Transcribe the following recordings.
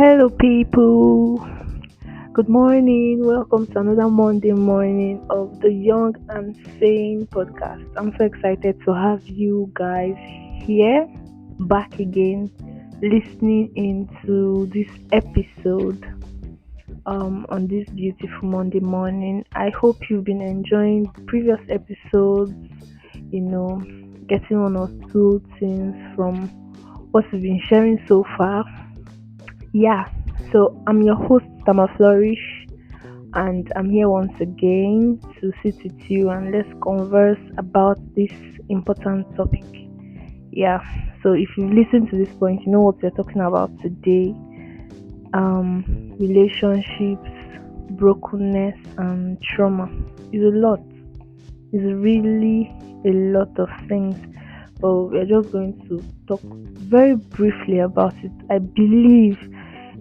Hello, people. Good morning. Welcome to another Monday morning of the Young and Sane Podcast. I'm so excited to have you guys here, back again, listening into this episode on this beautiful Monday morning. I hope you've been enjoying previous episodes, getting one or two things from what we've been sharing so far. Yeah, so I'm your host, Tamarflourish, and I'm here once again to sit with you and let's converse about this important topic. Yeah, so if you listen to this point, you know what we're talking about today. Relationships, brokenness, and trauma is a lot. It's really a lot of things, but we're just going to talk very briefly about it. I believe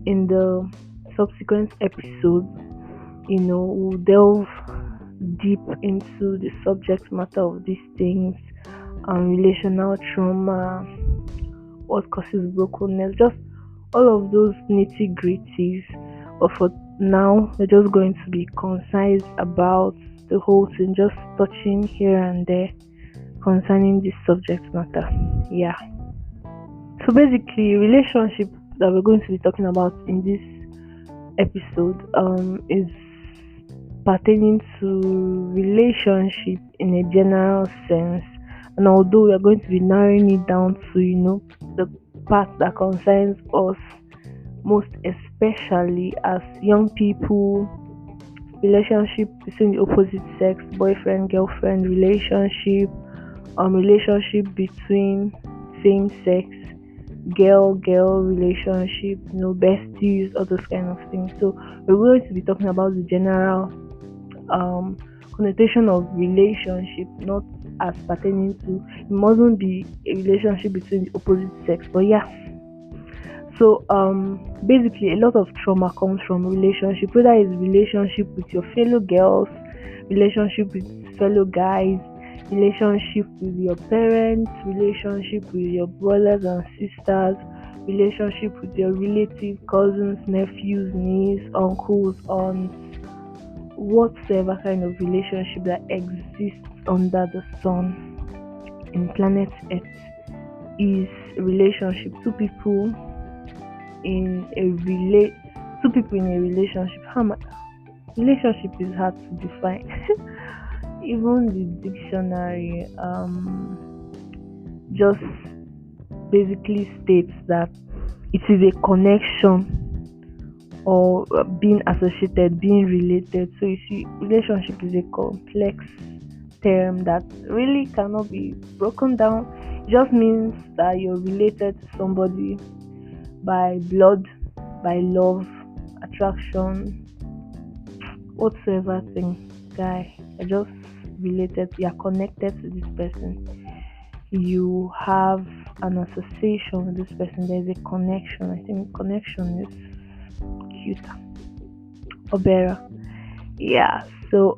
in the subsequent episodes, we'll delve deep into the subject matter of these things, relational trauma, what causes brokenness, just all of those nitty gritties. But for now, we're just going to be concise about the whole thing, just touching here and there concerning this subject matter. Yeah. So basically, relationship that we're going to be talking about in this episode is pertaining to relationship in a general sense, and although we are going to be narrowing it down to the part that concerns us most, especially as young people, relationship between the opposite sex, boyfriend girlfriend relationship, relationship between same sex, girl relationship, besties, all those kind of things. So we're going to be talking about the general connotation of relationship, not as pertaining to, it mustn't be a relationship between the opposite sex, but yeah. So basically a lot of trauma comes from relationship, whether it's relationship with your fellow girls, relationship with fellow guys, relationship with your parents, relationship with your brothers and sisters, relationship with your relatives, cousins, nephews, nieces, uncles, aunts, whatsoever kind of relationship that exists under the sun in planet Earth is a relationship. Two people in a relationship. Relationship is hard to define. Even the dictionary just basically states that it is a connection or being associated, being related. So you see, relationship is a complex term that really cannot be broken down. It just means that you're related to somebody by blood, by love, attraction, whatsoever thing, guy. You're just related, you're connected to this person. You have an association with this person. There's a connection. I think connection is cuter or better. Yeah. So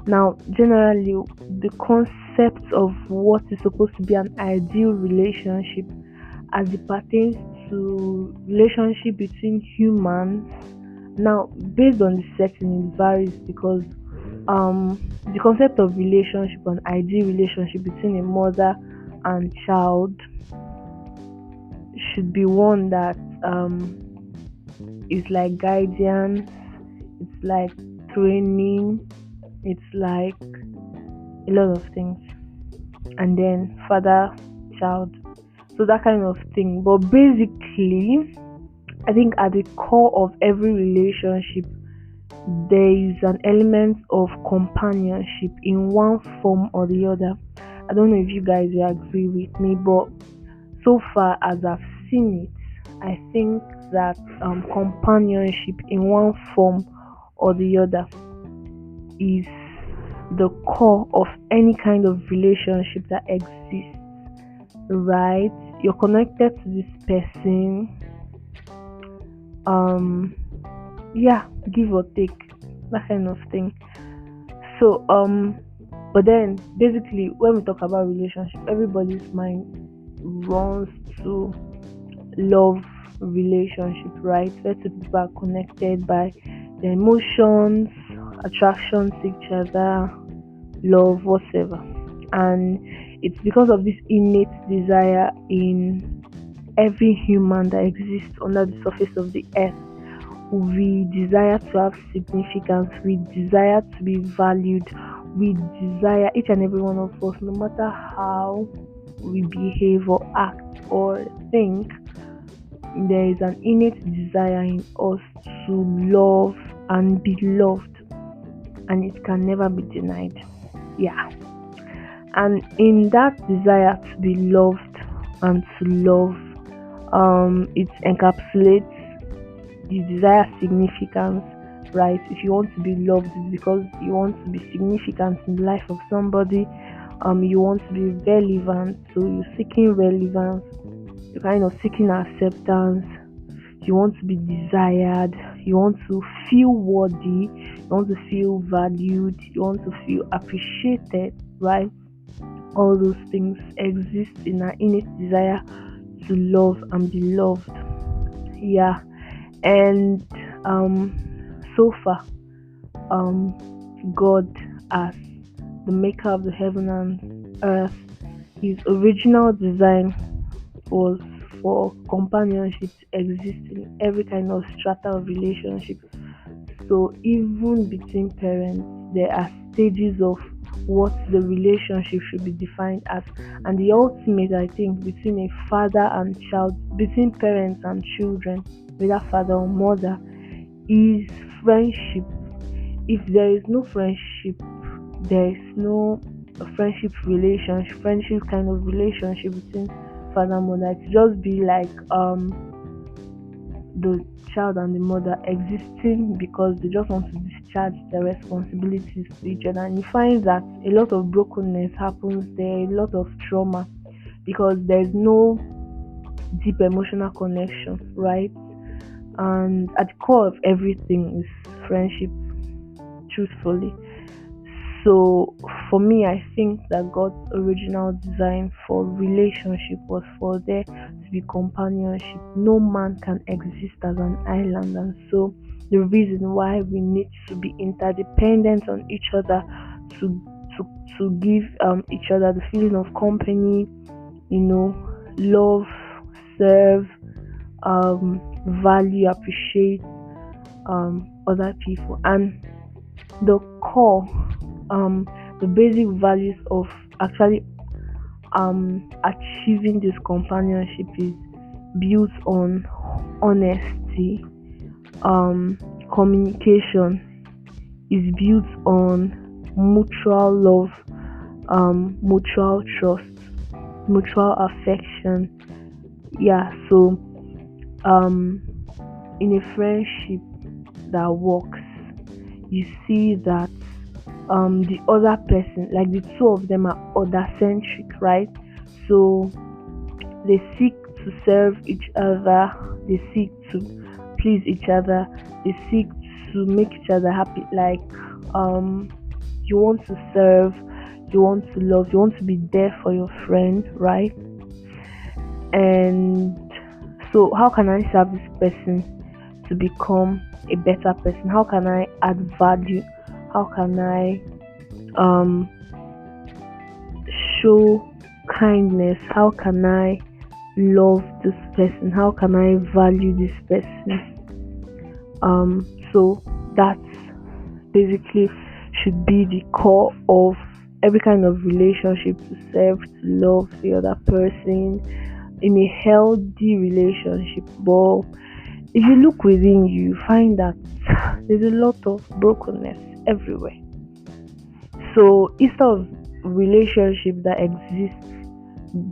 now generally the concept of what is supposed to be an ideal relationship as it pertains to relationship between humans, now based on the setting, it varies because the concept of relationship, an ideal relationship between a mother and child, should be one that is like guidance, it's like training, it's like a lot of things, and then father child, so that kind of thing. But basically, I think at the core of every relationship there is an element of companionship in one form or the other. I don't know if you guys will agree with me, but so far as I've seen it, I think that companionship in one form or the other is the core of any kind of relationship that exists, right? You're connected to this person, give or take, that kind of thing. So but then basically when we talk about relationship, everybody's mind runs to love relationship, right? Where two people are connected by their emotions, attraction to each other, love, whatever. And it's because of this innate desire in every human that exists under the surface of the earth. We desire to have significance, we desire to be valued, we desire, each and every one of us, no matter how we behave or act or think, there is an innate desire in us to love and be loved, and it can never be denied. Yeah. And in that desire to be loved and to love, it encapsulates the desire significance, right? If you want to be loved, it's because you want to be significant in the life of somebody. You want to be relevant, so you're seeking relevance. You're kind of seeking acceptance. You want to be desired. You want to feel worthy. You want to feel valued. You want to feel appreciated, right? All those things exist in our innate desire to love and be loved. Yeah. And so far, God, as the maker of the heaven and earth, his original design was for companionship to exist in every kind of strata of relationship. So even between parents, there are stages of what the relationship should be defined as. And the ultimate, I think, between a father and child, between parents and children, whether father or mother, is friendship. If there is no friendship, there is no friendship kind of relationship between father and mother. It just be like the child and the mother existing because they just want to discharge their responsibilities to each other. And you find that a lot of brokenness happens there, a lot of trauma, because there's no deep emotional connection, right? And at the core of everything is friendship, truthfully. So for me, I think that God's original design for relationship was for there to be companionship. No man can exist as an island, and so the reason why we need to be interdependent on each other to give each other the feeling of company, love, serve, value, appreciate other people. And the core, the basic values of actually achieving this companionship is built on honesty, communication, is built on mutual love, mutual trust, mutual affection. Yeah, so in a friendship that works, you see that the other person, like the two of them, are other-centric, right? So they seek to serve each other, they seek to please each other, they seek to make each other happy. Like you want to serve, you want to love, you want to be there for your friend, right? And so how can I serve this person to become a better person? How can I add value? How can I show kindness? How can I love this person? How can I value this person? So that's basically should be the core of every kind of relationship, to serve, to love the other person in a healthy relationship. But if you look within you, find that there's a lot of brokenness everywhere. So instead of relationship that exists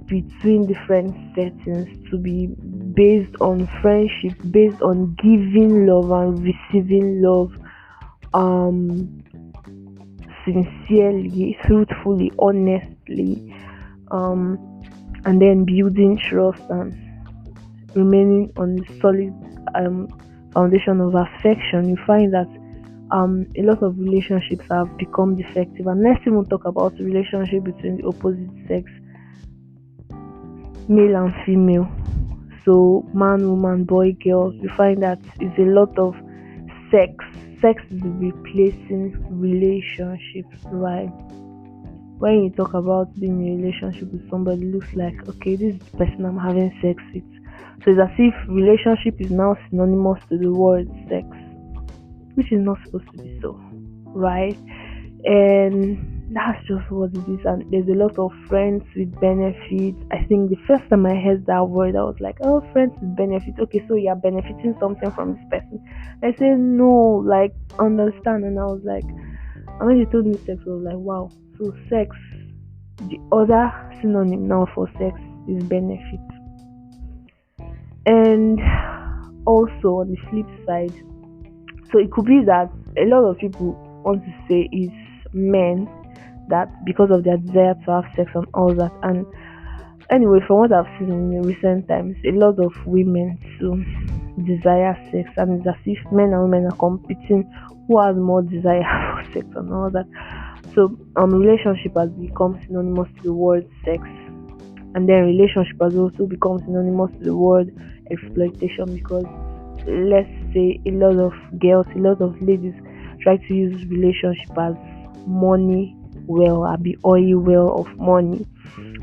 between different settings to be based on friendship, based on giving love and receiving love, sincerely, truthfully, honestly, and then building trust and remaining on the solid foundation of affection, you find that a lot of relationships have become defective. And let's even talk about the relationship between the opposite sex, male and female. also man, woman, boy, girl, you find that it's a lot of sex. Sex is replacing relationships, right? When you talk about being in a relationship with somebody, it looks like, okay, this is the person I'm having sex with. So it's as if relationship is now synonymous to the word sex, which is not supposed to be so, right? And that's just what it is. And there's a lot of friends with benefits. I think the first time I heard that word, I was like, oh, friends with benefits. Okay, so you're benefiting something from this person. I said, no, like, understand. And I was like, and when they told me sex, I was like, wow. So sex, the other synonym now for sex is benefit. And also on the flip side, so it could be that a lot of people want to say is men, that because of their desire to have sex and all that. And anyway, from what I've seen in recent times, a lot of women too desire sex, and it's as if men and women are competing who has more desire for sex and all that. So relationship has become synonymous to the word sex, and then relationship has also become synonymous to the word exploitation, because let's say a lot of girls, a lot of ladies try to use relationship as money well, be oil well of money,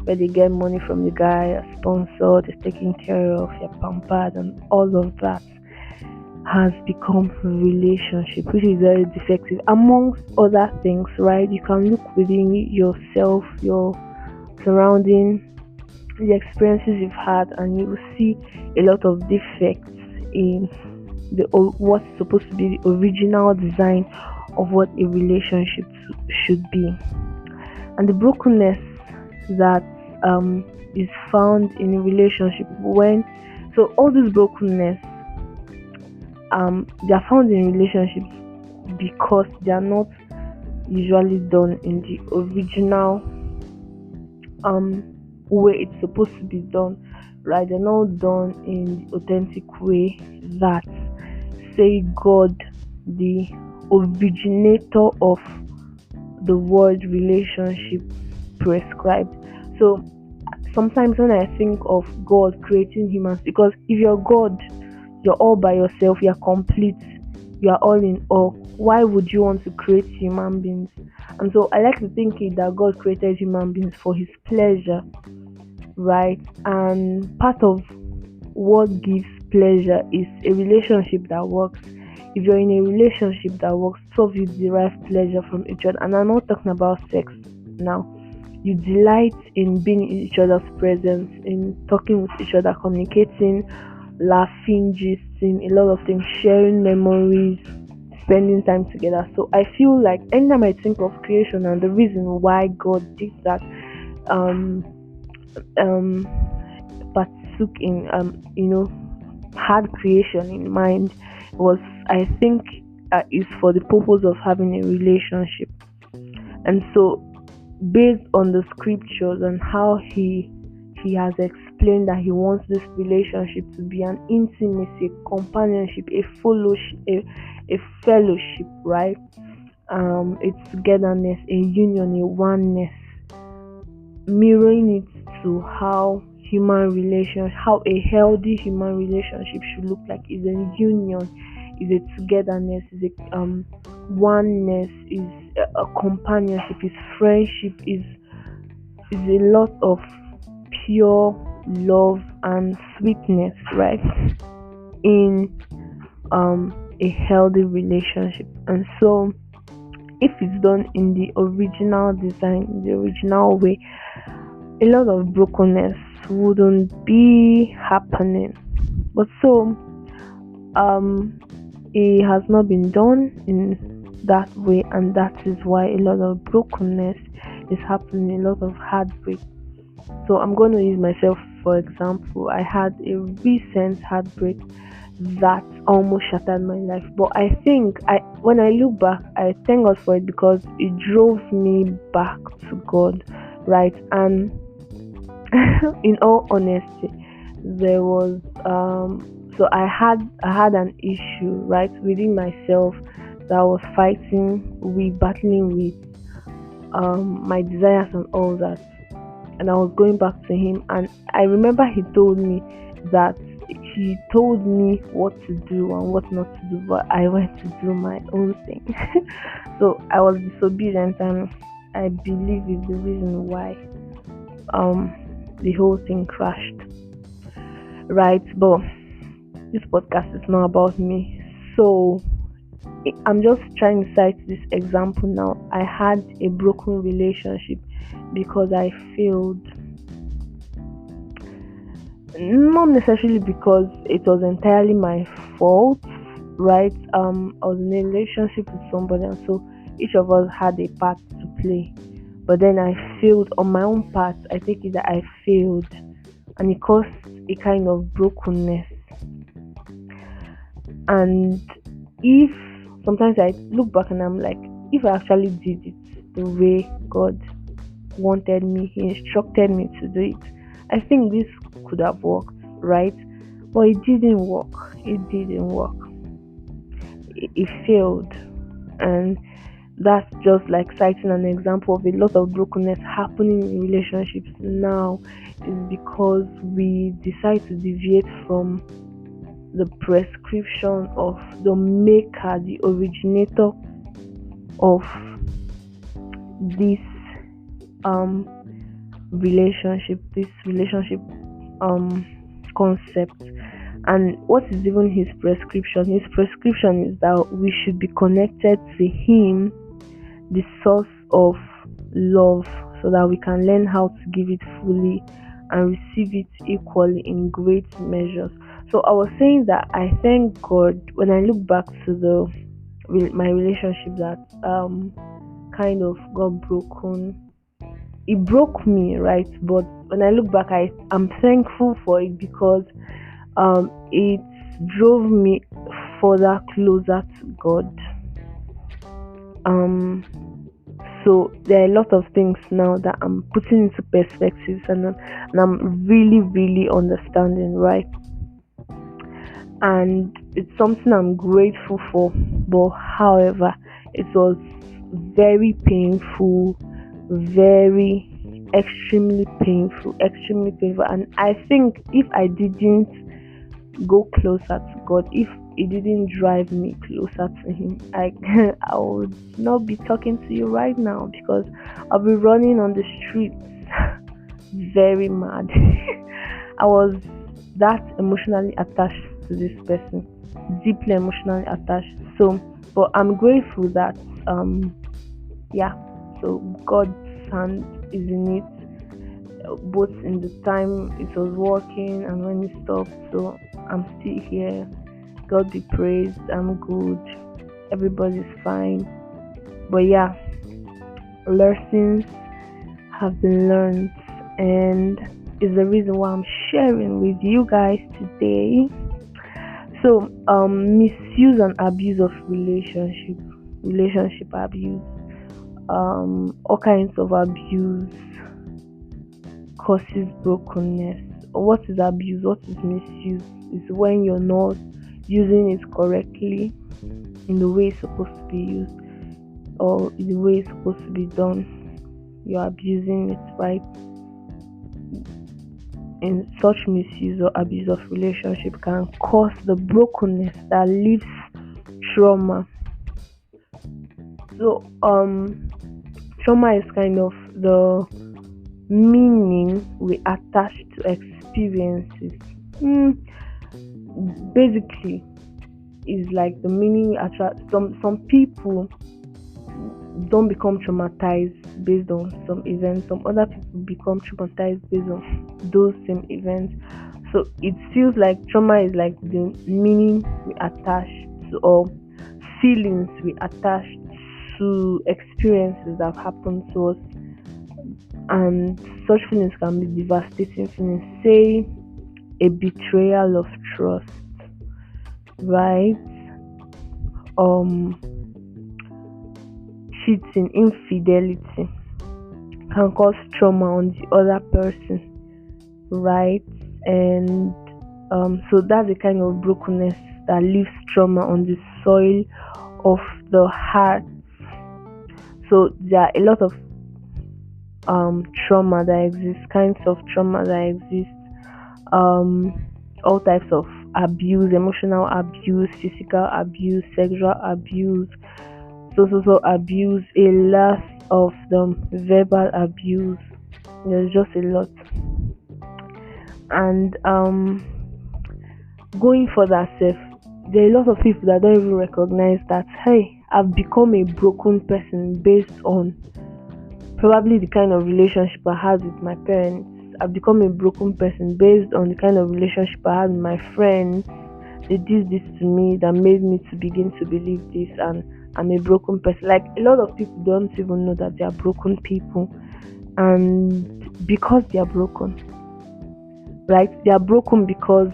where they get money from the guy, a sponsor, they're taking care of, you're pampered, and all of that has become a relationship, which is very defective amongst other things, right? You can look within yourself, your surrounding, the experiences you've had, and you will see a lot of defects in what's supposed to be the original design of what a relationship should be. And the brokenness that is found in a relationship, so all this brokenness, they are found in relationships because they are not usually done in the original way it's supposed to be done, right? They're not done in the authentic way that, say, God, the originator of the word relationship, prescribed. So sometimes when I think of God creating humans, because if you're God, you're all by yourself, you're complete, you're all in all, why would you want to create human beings? And so I like to think that God created human beings for his pleasure, right? And part of what gives pleasure is a relationship that works. If you're in a relationship that works, two of you derive pleasure from each other. And I'm not talking about sex now. You delight in being in each other's presence, in talking with each other, communicating, laughing, gisting, a lot of things, sharing memories, spending time together. So I feel like anytime I think of creation and the reason why God did that, partook in had creation in mind, was, I think, is for the purpose of having a relationship. And so based on the scriptures and how he has explained that he wants this relationship to be an intimacy, a companionship, a fellowship, right? A togetherness, a union, a oneness, mirroring it to how how a healthy human relationship should look like, is a union, is a togetherness, is a oneness, is a companionship, is friendship, is a lot of pure love and sweetness, right, in a healthy relationship. And so if it's done in the original design, the original way, a lot of brokenness wouldn't be happening. But so it has not been done in that way, and that is why a lot of brokenness is happening, a lot of heartbreak. So I'm going to use myself for example. I had a recent heartbreak that almost shattered my life, but I think when I look back, I thank God for it, because it drove me back to God, right? And in all honesty, there was so I had an issue, right, within myself that I was battling with my desires and all that. And I was going back to him, and I remember he told me that she told me what to do and what not to do, but I went to do my own thing. So I was disobedient, and I believe is the reason why the whole thing crashed. Right, but this podcast is not about me. So I'm just trying to cite this example now. I had a broken relationship because I failed. Not necessarily because it was entirely my fault, right? I was in a relationship with somebody, and so each of us had a part to play. But then I failed on my own part. I take it that I failed, and it caused a kind of brokenness. And if sometimes I look back and I'm like, if I actually did it the way God wanted me, He instructed me to do it, I think this could have worked, right? But it didn't work. It didn't work. It failed. And that's just like citing an example of a lot of brokenness happening in relationships now, is because we decide to deviate from the prescription of the maker, the originator of this relationship concept. And what is even his prescription? His prescription is that we should be connected to him, the source of love, so that we can learn how to give it fully and receive it equally in great measures. So I was saying that I thank God when I look back to my relationship that kind of got broken. It broke me, right? But when I look back, I'm thankful for it because it drove me further closer to God. So there are a lot of things now that I'm putting into perspective, and I'm really, really understanding, right? And it's something I'm grateful for. But however, it was very painful, very extremely painful. And I think if I didn't go closer to God, if it didn't drive me closer to Him, I would not be talking to you right now, because I'll be running on the streets very mad. I was that emotionally attached to this person, deeply emotionally attached. So, but I'm grateful that so God's hand is in it, both in the time it was working and when it stopped. So I'm still here. God be praised. I'm good. Everybody's fine. But lessons have been learned, and is the reason why I'm sharing with you guys today. So misuse and abuse of relationship abuse, all kinds of abuse causes brokenness. What is abuse? What is misuse? Is when you're not using it correctly in the way it's supposed to be used, or in the way it's supposed to be done. You're abusing it, right? In such misuse or abuse of relationship can cause the brokenness that leaves trauma. So trauma is kind of the meaning we attach to experiences. Basically, is like the meaning we attach. Some people don't become traumatized based on some events. Some other people become traumatized based on those same events. So it feels like trauma is like the meaning we attach to, or feelings we attach to experiences that have happened to us. And such feelings can be devastating feelings. Say a betrayal of trust, right? Cheating, infidelity can cause trauma on the other person, right? And so that's the kind of brokenness that leaves trauma on the soil of the heart. So there are a lot of trauma that exists, kinds of trauma that exist, all types of abuse, emotional abuse, physical abuse, sexual abuse, so abuse, a lot of them, verbal abuse. There's just a lot. And going for that self, there are a lot of people that don't even recognize that, hey, I've become a broken person based on probably the kind of relationship I had with my parents. I've become a broken person based on the kind of relationship I had with my friends. They did this to me that made me to begin to believe this, and I'm a broken person. Like, a lot of people don't even know that they are broken people, and because they are broken, right? They are broken because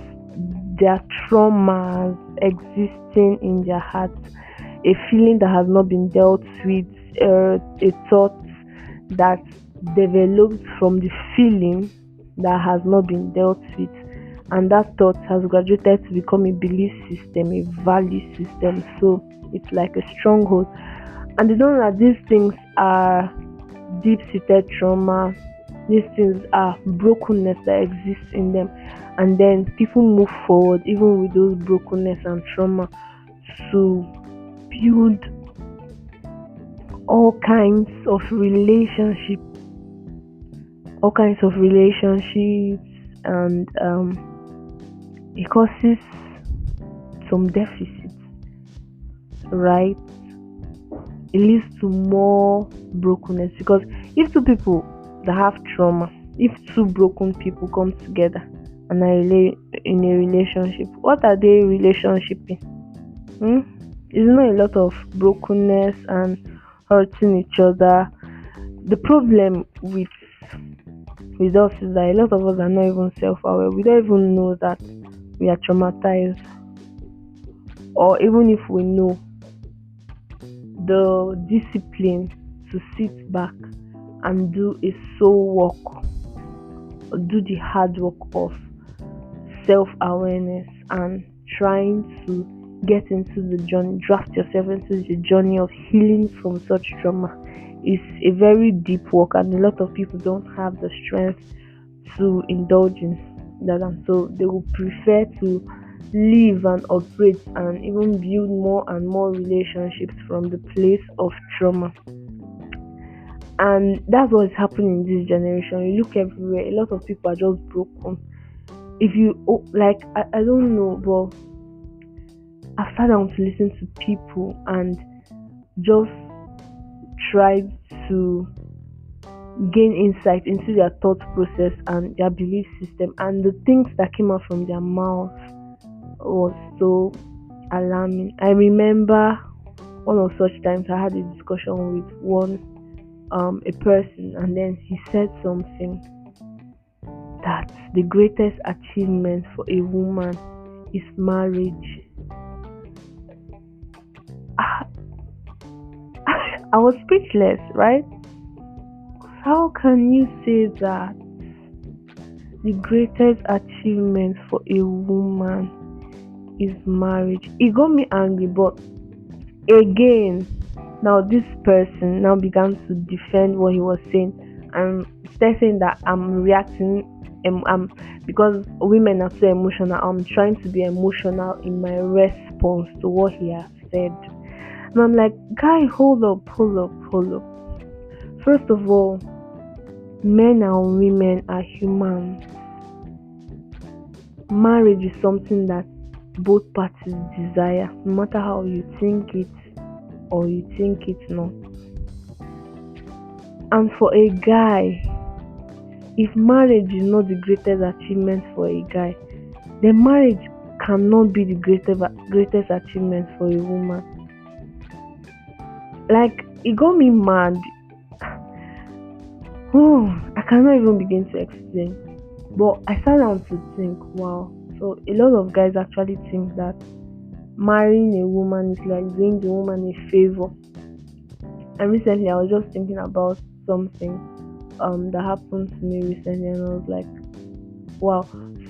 there are traumas existing in their heart, a feeling that has not been dealt with, a thought that developed from the feeling that has not been dealt with, and that thought has graduated to become a belief system, a value system. So it's like a stronghold, and they don't know that these things are deep-seated trauma. These things are brokenness that exists in them, and then people move forward even with those brokenness and trauma to build all kinds of relationships, and it causes some deficits, right? It leads to more brokenness, because if two people that have trauma, if two broken people come together and are in a relationship, what are they relationshiping? Isn't there a lot of brokenness and hurting each other? The problem with us is that a lot of us are not even self-aware. We don't even know that we are traumatized, or even if we know, the discipline to sit back and do a soul work, or do the hard work of self-awareness and trying to get into the journey, draft yourself into the journey of healing from such trauma, is a very deep work, and a lot of people don't have the strength to indulge in that, and so they will prefer to live and operate and even build more and more relationships from the place of trauma. And that's what is happening in this generation. You look everywhere, a lot of people are just broken. If you I don't know, but I've sat down to listen to people and just tried to gain insight into their thought process and their belief system, and the things that came out from their mouth was so alarming. I remember one of such times I had a discussion with a person, and then he said something that the greatest achievement for a woman is marriage. I was speechless, right? How can you say that the greatest achievement for a woman is marriage? It got me angry, but again, now this person now began to defend what he was saying, and instead saying that I'm reacting, because women are so emotional, I'm trying to be emotional in my response to what he has said. And I'm like, guy, hold up. First of all, men and women are humans. Marriage is something that both parties desire, no matter how you think it or you think it's not. And for a guy, if marriage is not the greatest achievement for a guy, then marriage cannot be the greatest achievement for a woman. Like, it got me mad. I cannot even begin to explain. But I sat down to think, wow. So a lot of guys actually think that marrying a woman is like doing the woman a favor. And recently I was just thinking about something that happened to me recently, and I was like, wow.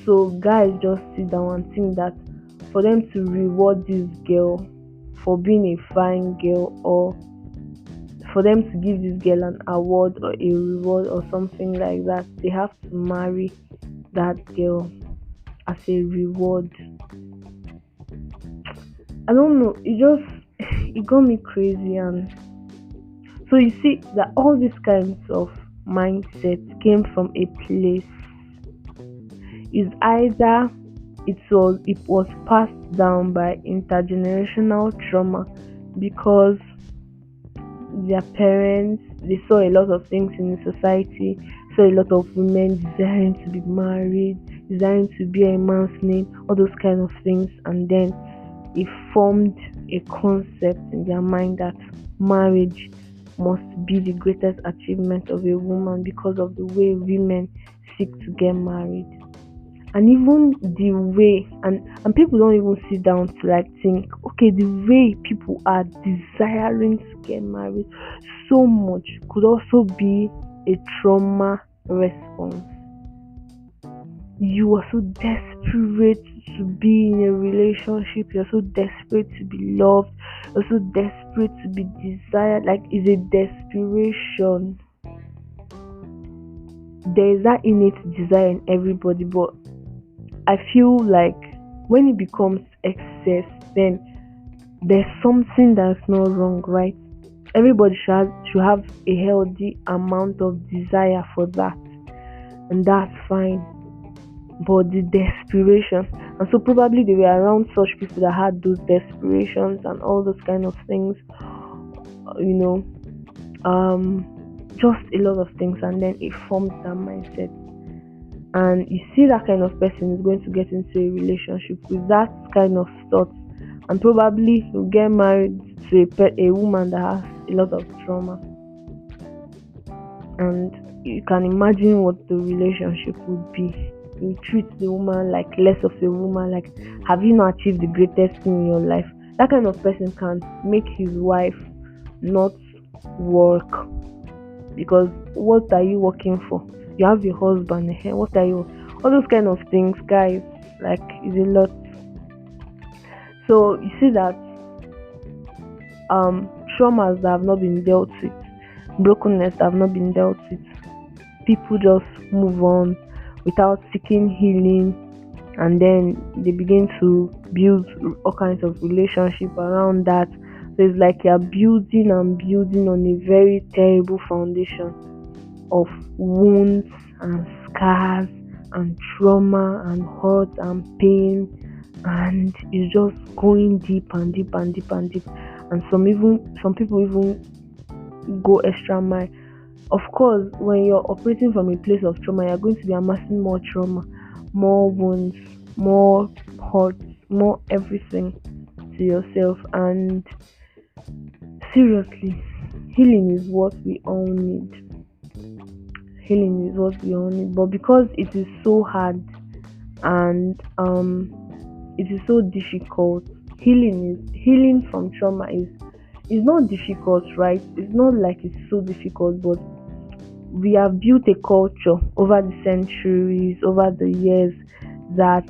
So guys just sit down and think that for them to reward this girl for being a fine girl, or for them to give this girl an award or a reward or something like that, they have to marry that girl. as a reward. I don't know, it got me crazy. And so you see that all these kinds of mindsets came from a place. Is either it was passed down by intergenerational trauma, because their parents, they saw a lot of things in the society, saw a lot of women desiring to be married, desiring to bear a man's name, all those kind of things, and then it formed a concept in their mind that marriage must be the greatest achievement of a woman because of the way women seek to get married. And even the way, and people don't even sit down to like think, okay, the way people are desiring to get married so much could also be a trauma response. You are so desperate to be in a relationship, you're so desperate to be loved, you're so desperate to be desired, like it's a desperation. There is that innate desire in everybody, but I feel like when it becomes excess, then there's something that's not wrong, right? Everybody should have a healthy amount of desire for that, and that's fine. But the desperation, and so probably they were around such people that had those desperations and all those kind of things, you know, just a lot of things, and then it forms that mindset. And you see that kind of person is going to get into a relationship with that kind of thoughts, and probably will get married to a woman that has a lot of trauma. And you can imagine what the relationship would be. You treat the woman like less of a woman, like, have you not achieved the greatest thing in your life? That kind of person can make his wife not work, because what are you working for? You have your husband here, what are you? All those kind of things, guys, like, is a lot. So you see that traumas that have not been dealt with, brokenness that have not been dealt with, people just move on without seeking healing, and then they begin to build all kinds of relationship around that. So it's like you're building and building on a very terrible foundation of wounds and scars and trauma and hurt and pain, and it's just going deep and deep and deep and deep. And some people even go extra mile. Of course, when you're operating from a place of trauma, you're going to be amassing more trauma, more wounds, more hurt, more everything to yourself. And seriously, healing is what we all need. Healing is what we all need. But because it is so hard and it is so difficult, healing from trauma is not difficult, right? It's not like it's so difficult, but we have built a culture over the centuries, over the years, that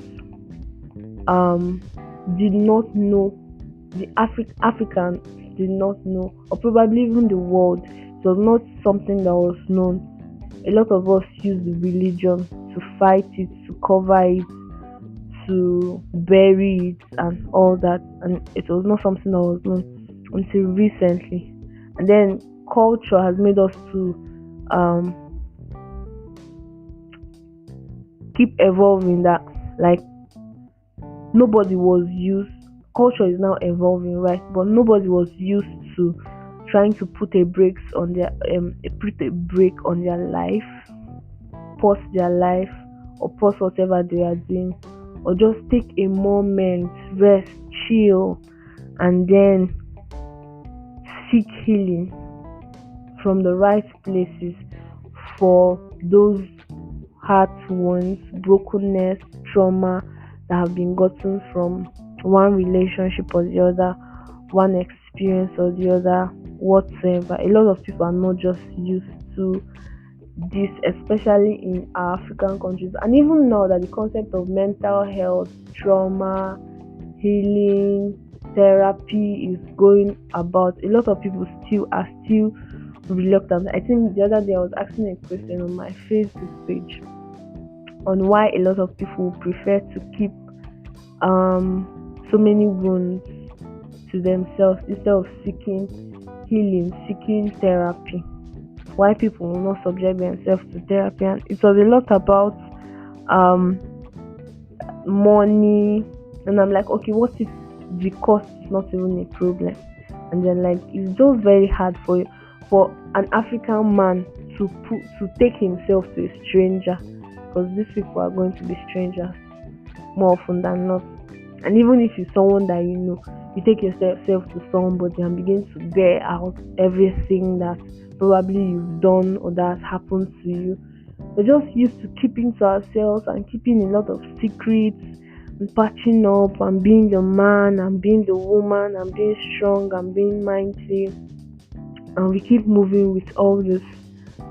did not know, the Africans did not know, or probably even the world. It was not something that was known. A lot of us use the religion to fight it, to cover it, to bury it, and all that, and it was not something that was known until recently. And then culture has made us to keep evolving that, like, nobody was used, culture is now evolving, right? But nobody was used to trying to put a break on their life, pause their life, or pause whatever they are doing, or just take a moment, rest, chill, and then seek healing from the right places for those heart wounds, brokenness, trauma that have been gotten from one relationship or the other, one experience or the other, whatsoever. A lot of people are not just used to this, especially in our African countries. And even now that the concept of mental health, trauma, healing, therapy is going about, a lot of people are still reluctant. I think the other day I was asking a question on my Facebook page on why a lot of people prefer to keep so many wounds to themselves instead of seeking healing, seeking therapy. Why people will not subject themselves to therapy. And it was a lot about money, and I'm like, okay, what if the cost is not even a problem? And then like, it's just very hard for an African man to take himself to a stranger, because these people are going to be strangers more often than not. And even if it's someone that you know, you take yourself to somebody and begin to bear out everything that probably you've done or that has happened to you. We're just used to keeping to ourselves and keeping a lot of secrets and patching up and being the man and being the woman and being strong and being mighty. And we keep moving with all this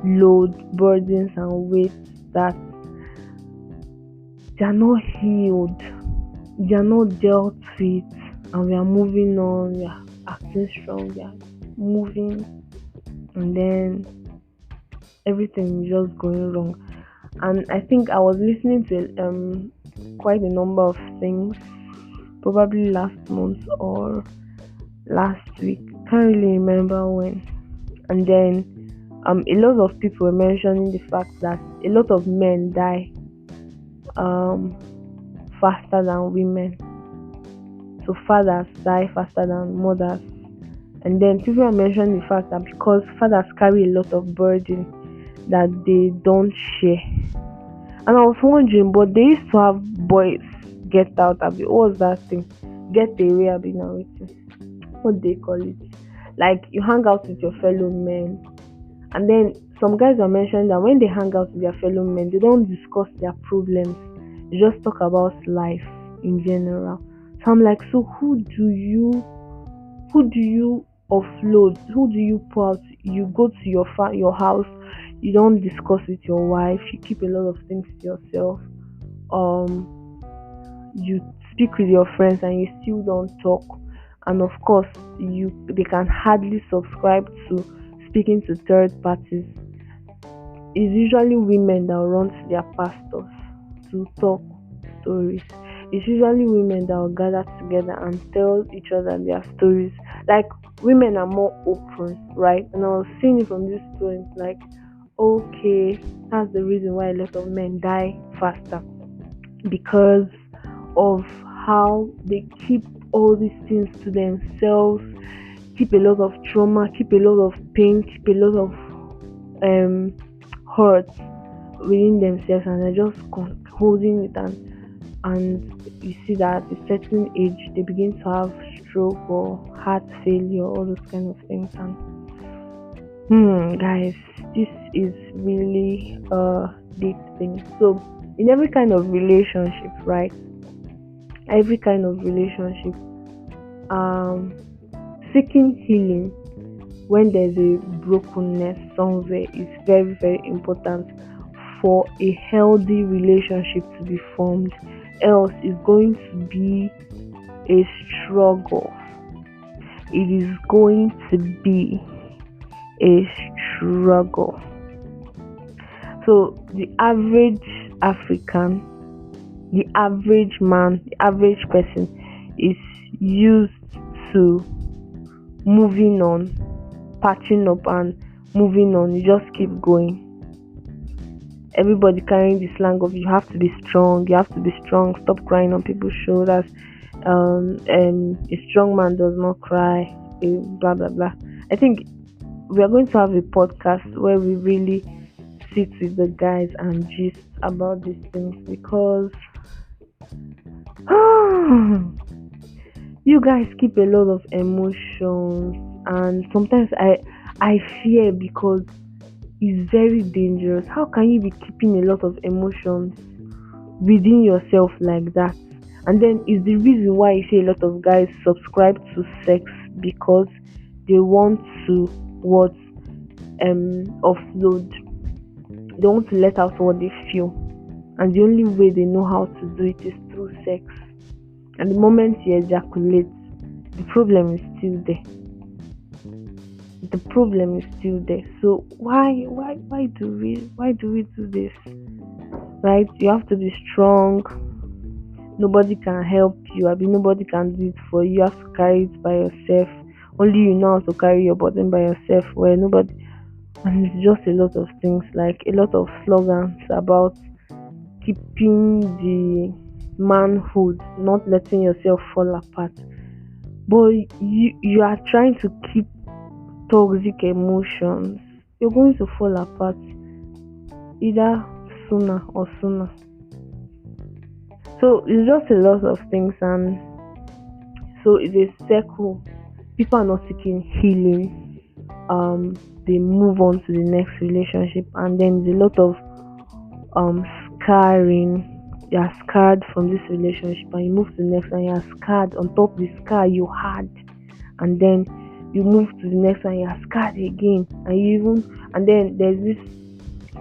load, burdens and weights that they are not healed, they are not dealt with, and we are moving on, we are acting strong, we are moving, and then everything is just going wrong. And I think I was listening to quite a number of things, probably last month or last week, can't really remember when. And then a lot of people were mentioning the fact that a lot of men die faster than women. So fathers die faster than mothers. And then people are mentioning the fact that because fathers carry a lot of burden that they don't share. And I was wondering, but they used to have boys get out. What was that thing? Get away, what they call it? Like, you hang out with your fellow men. And then some guys are mentioning that when they hang out with their fellow men, they don't discuss their problems. They just talk about life in general. So I'm like, so who do you offload? Who do you pour out? You go to your house, you don't discuss with your wife, you keep a lot of things to yourself. You speak with your friends and you still don't talk. And of course, they can hardly subscribe to speaking to third parties. It's usually women that run to their pastors to talk stories. It's usually women that will gather together and tell each other their stories. Like, women are more open, right? And I was seeing it from this point, like, okay, that's the reason why a lot of men die faster, because of how they keep all these things to themselves, keep a lot of trauma, keep a lot of pain, keep a lot of hurt within themselves, and they're just holding it. And you see that at a certain age they begin to have stroke or heart failure, all those kind of things. And guys, this is really a deep thing. So in every kind of relationship, right, every kind of relationship, seeking healing when there's a brokenness somewhere is very, very important for a healthy relationship to be formed. Else it's going to be a struggle. It is going to be a struggle. So the average African, the average man, the average person is used to moving on, patching up and moving on. You just keep going. Everybody carrying the slang of you have to be strong, stop crying on people's shoulders, a strong man does not cry, blah blah blah. I think we are going to have a podcast where we really sit with the guys and gist about these things, because you guys keep a lot of emotions, and sometimes I fear, because it's very dangerous. How can you be keeping a lot of emotions within yourself like that? And then it's the reason why you see a lot of guys subscribe to sex, because they want to offload. They want to let out what they feel, and the only way they know how to do it is through sex. And the moment you ejaculate, the problem is still there. The problem is still there. So why do we do this? right? You have to be strong. Nobody can help you. I mean, nobody can do it for you. You have to carry it by yourself. Only you know how to carry your burden by yourself. Where nobody, and it's just a lot of things, like a lot of slogans about keeping the manhood, not letting yourself fall apart. But you are trying to keep toxic emotions. You're going to fall apart either sooner or sooner. So it's just a lot of things, and so it's a circle. People are not seeking healing. They move on to the next relationship, and then there's a lot of scarring. You are scarred from this relationship, and you move to the next, and you are scarred on top of the scar you had, and then you move to the next, and you are scarred again, and then there's this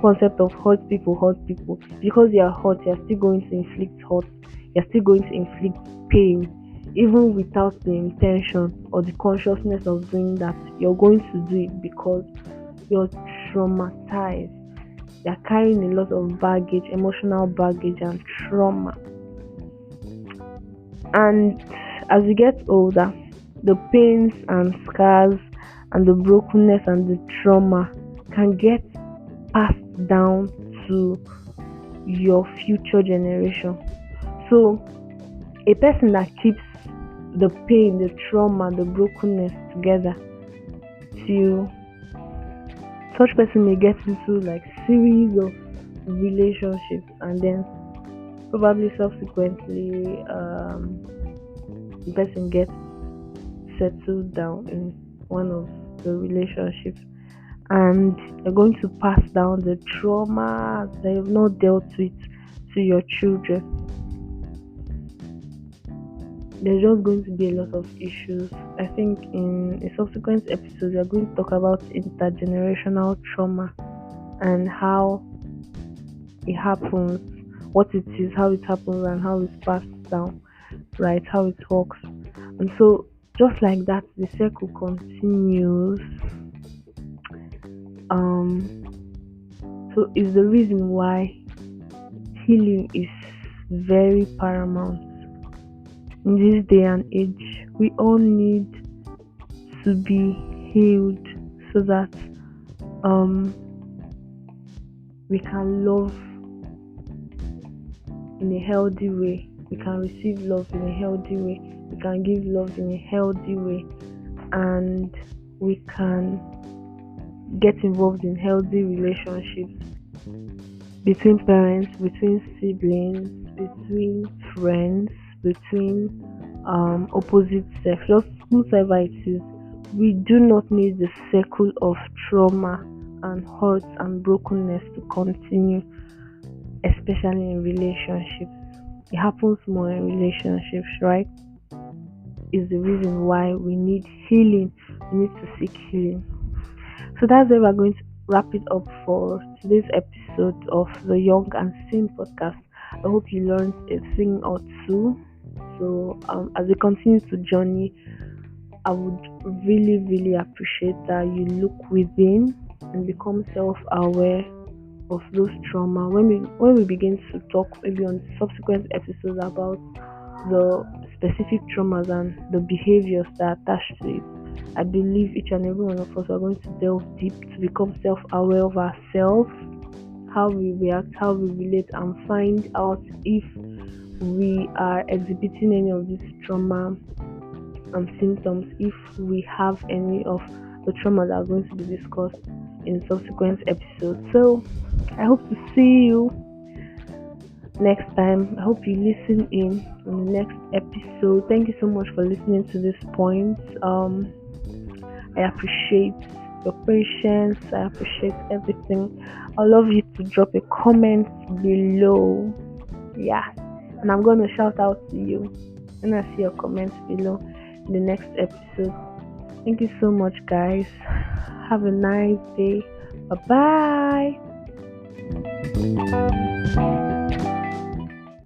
concept of hurt people. Because you are hurt, you are still going to inflict hurt. You are still going to inflict pain, even without the intention or the consciousness of doing that. You're going to do it because you're traumatized. You're carrying a lot of baggage, emotional baggage and trauma. And as you get older, the pains and scars and the brokenness and the trauma can get passed down to your future generation. So a person that keeps the pain, the trauma, the brokenness together, till such person may get into like series of relationships, and then probably subsequently the person gets settled down in one of the relationships, and you're going to pass down the trauma that you've not dealt with to your children. There's just going to be a lot of issues. I think in a subsequent episode we are going to talk about intergenerational trauma and how it happens, what it is, how it happens, and how it's passed down, right? How it works. And so just like that, the circle continues. So it's the reason why healing is very paramount. In this day and age, we all need to be healed so that we can love in a healthy way. We can receive love in a healthy way. We can give love in a healthy way, and we can get involved in healthy relationships between parents, between siblings, between friends, between opposite sex, just whosoever it is. We do not need the circle of trauma and hurt and brokenness to continue, especially in relationships. It happens more in relationships, right? Is the reason why we need healing. We need to seek healing. So that's where we're going to wrap it up for today's episode of the Young and Sane Podcast. I hope you learned a thing or two. So as we continue to journey, I would really, really appreciate that you look within and become self-aware of those trauma. When we begin to talk maybe on subsequent episodes about the specific traumas and the behaviors that are attached to it, I believe each and every one of us are going to delve deep to become self-aware of ourselves, how we react, how we relate, and find out if we are exhibiting any of these trauma and symptoms, if we have any of the trauma that are going to be discussed in subsequent episodes. So I hope to see you next time. I hope you listen in on the next episode. Thank you so much for listening to this point. I appreciate your patience. I appreciate everything. I'd love you to drop a comment below. Yeah. And I'm going to shout out to you when I see your comments below in the next episode. Thank you so much, guys. Have a nice day. Bye-bye.